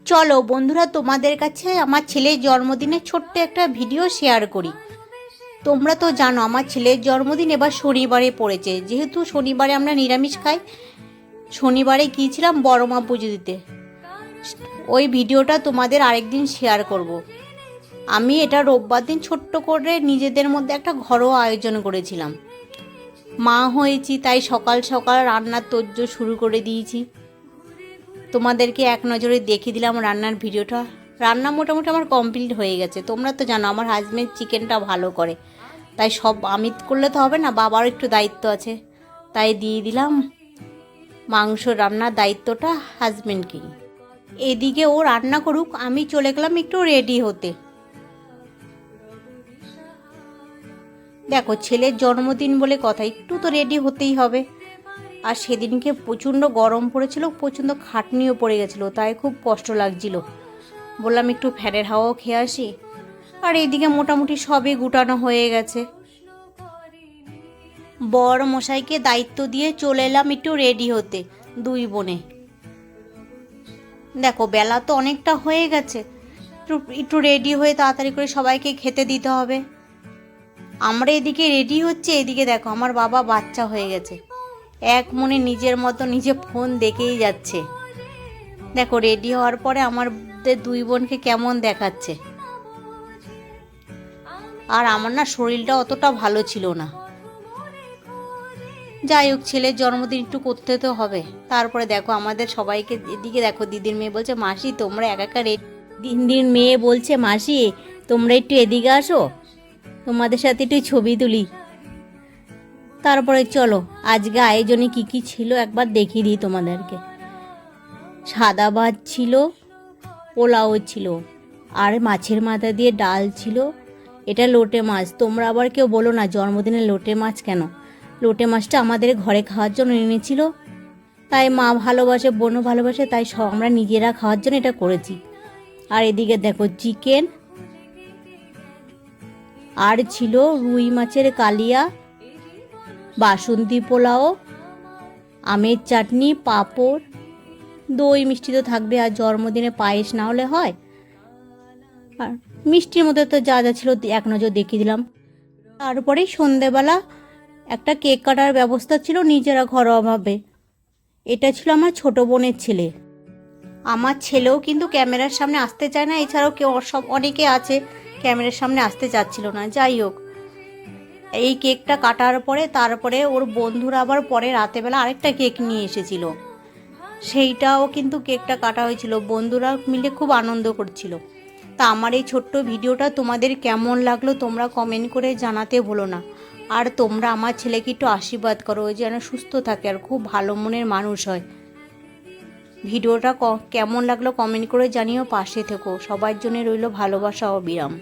চলো বন্ধুরা, তোমাদের কাছে আমার ছেলের জন্মদিনের ছোট্ট একটা ভিডিও শেয়ার করি। তোমরা তো জানো আমার ছেলের জন্মদিন এবার শনিবারে পড়েছে। যেহেতু শনিবারে আমরা নিরামিষ খাই, শনিবারে গিয়েছিলাম বড় মা পুজো দিতে। ওই ভিডিওটা তোমাদের আরেকদিন শেয়ার করব। আমি এটা রোববার দিন ছোট্ট করে নিজেদের মধ্যে একটা ঘরোয়া আয়োজন করেছিলাম। মা হয়েছি তাই সকাল সকাল রান্নার তোড়জোড় শুরু করে দিয়েছি। তোমাদেরকে এক নজরে দেখিয়ে দিলাম রান্নার ভিডিওটা। রান্না মোটামুটি আমার কমপ্লিট হয়ে গেছে। তোমরা তো জানো আমার হাজব্যান্ড চিকেনটা ভালো করে, তাই সব আমি করলে তো হবে না, বাবারও একটু দায়িত্ব আছে, তাই দিয়ে দিলাম মাংস রান্নার দায়িত্বটা হাজব্যান্ডকে। এদিকে ও রান্না করুক, আমি চলে গেলাম একটু রেডি হতে। দেখো ছেলের জন্মদিন বলে কথা, একটু তো রেডি হতেই হবে। আর সেদিনকে প্রচণ্ড গরম পড়েছিল, প্রচণ্ড খাটনিও পড়ে গেছিলো, তাই খুব কষ্ট লাগছিল। বললাম একটু ফ্যানের হাওয়াও খেয়ে আসি। আর এইদিকে মোটামুটি সবই গুটানো হয়ে গেছে। বর মশাইকে দায়িত্ব দিয়ে চলে এলাম একটু রেডি হতে দুই বোনে। দেখো বেলা তো অনেকটা হয়ে গেছে, একটু রেডি হয়ে তাড়াতাড়ি করে সবাইকে খেতে দিতে হবে। আমরা এদিকে রেডি হচ্ছে, এদিকে দেখো আমার বাবা বাচ্চা হয়ে গেছে, এক মনে নিজের মতো নিজে ফোন দেখেই যাচ্ছে। দেখো রেডি হওয়ার পরে আমাদের দুই বোনকে কেমন দেখাচ্ছে। আর আমার না শরীরটা অতটা ভালো ছিল না। যাই হোক, ছেলের জন্মদিন একটু করতে তো হবে। তারপরে দেখো আমাদের সবাইকে, এদিকে দেখো দিদির মেয়ে বলছে মাসি তোমরা একা একা রেডি। দিদির মেয়ে বলছে মাসি তোমরা একটু এদিকে আসো, তোমাদের সাথে একটু ছবি তুলি। তারপরে চলো আজকে আয়োজনে কি কি ছিল একবার দেখিয়ে দিই তোমাদেরকে। সাদা ভাত ছিল, পোলাও ছিল, আর মাছের মাথা দিয়ে ডাল ছিল। এটা লোটে মাছ। তোমরা আবার কেউ বলো না জন্মদিনে লোটে মাছ কেন। লোটে মাছটা আমাদের ঘরে খাওয়ার জন্য এনেছিল, তাই মা ভালোবাসে, বোনও ভালোবাসে, তাই আমরা নিজেরা খাওয়ার জন্য এটা করেছি। আর এদিকে দেখো চিকেন, আর ছিল রুই মাছের কালিয়া, বাসন্তী পোলাও, আমের চাটনি, পাঁপড়, দই মিষ্টি তো থাকবে। আর জন্মদিনে পায়েস না হলে হয়। আর মিষ্টির মধ্যে তো যা যা ছিল এক নজর দেখিয়ে দিলাম। তারপরে সন্ধেবেলা একটা কেক কাটার ব্যবস্থা ছিল নিজেরা ঘরোয়াভাবে। এটা ছিল আমার ছোট বোনের ছেলে। আমার ছেলেও কিন্তু ক্যামেরার সামনে আসতে চায় না, এছাড়াও কেউ অনেকে আছে ক্যামেরার সামনে আসতে চাচ্ছিল না। যাই হোক, এই কেকটা কাটার পরে তারপরে ওর বন্ধুরা আবার পরে রাতেবেলা আরেকটা কেক নিয়ে এসেছিল, সেইটাও কিন্তু কেকটা কাটা হয়েছিল। বন্ধুরা মিলে খুব আনন্দ করছিল। তা আমার এই ছোট্ট ভিডিওটা তোমাদের কেমন লাগলো তোমরা কমেন্ট করে জানাতে ভুলো না। আর তোমরা আমার ছেলেকে একটু আশীর্বাদ করো, ওই যেন সুস্থ থাকে আর খুব ভালো মনের মানুষ হয়। ভিডিওটা কেমন লাগলো কমেন্ট করে জানিও, পাশে থেকো। সবার জন্য রইল ভালোবাসা ও বিরাম।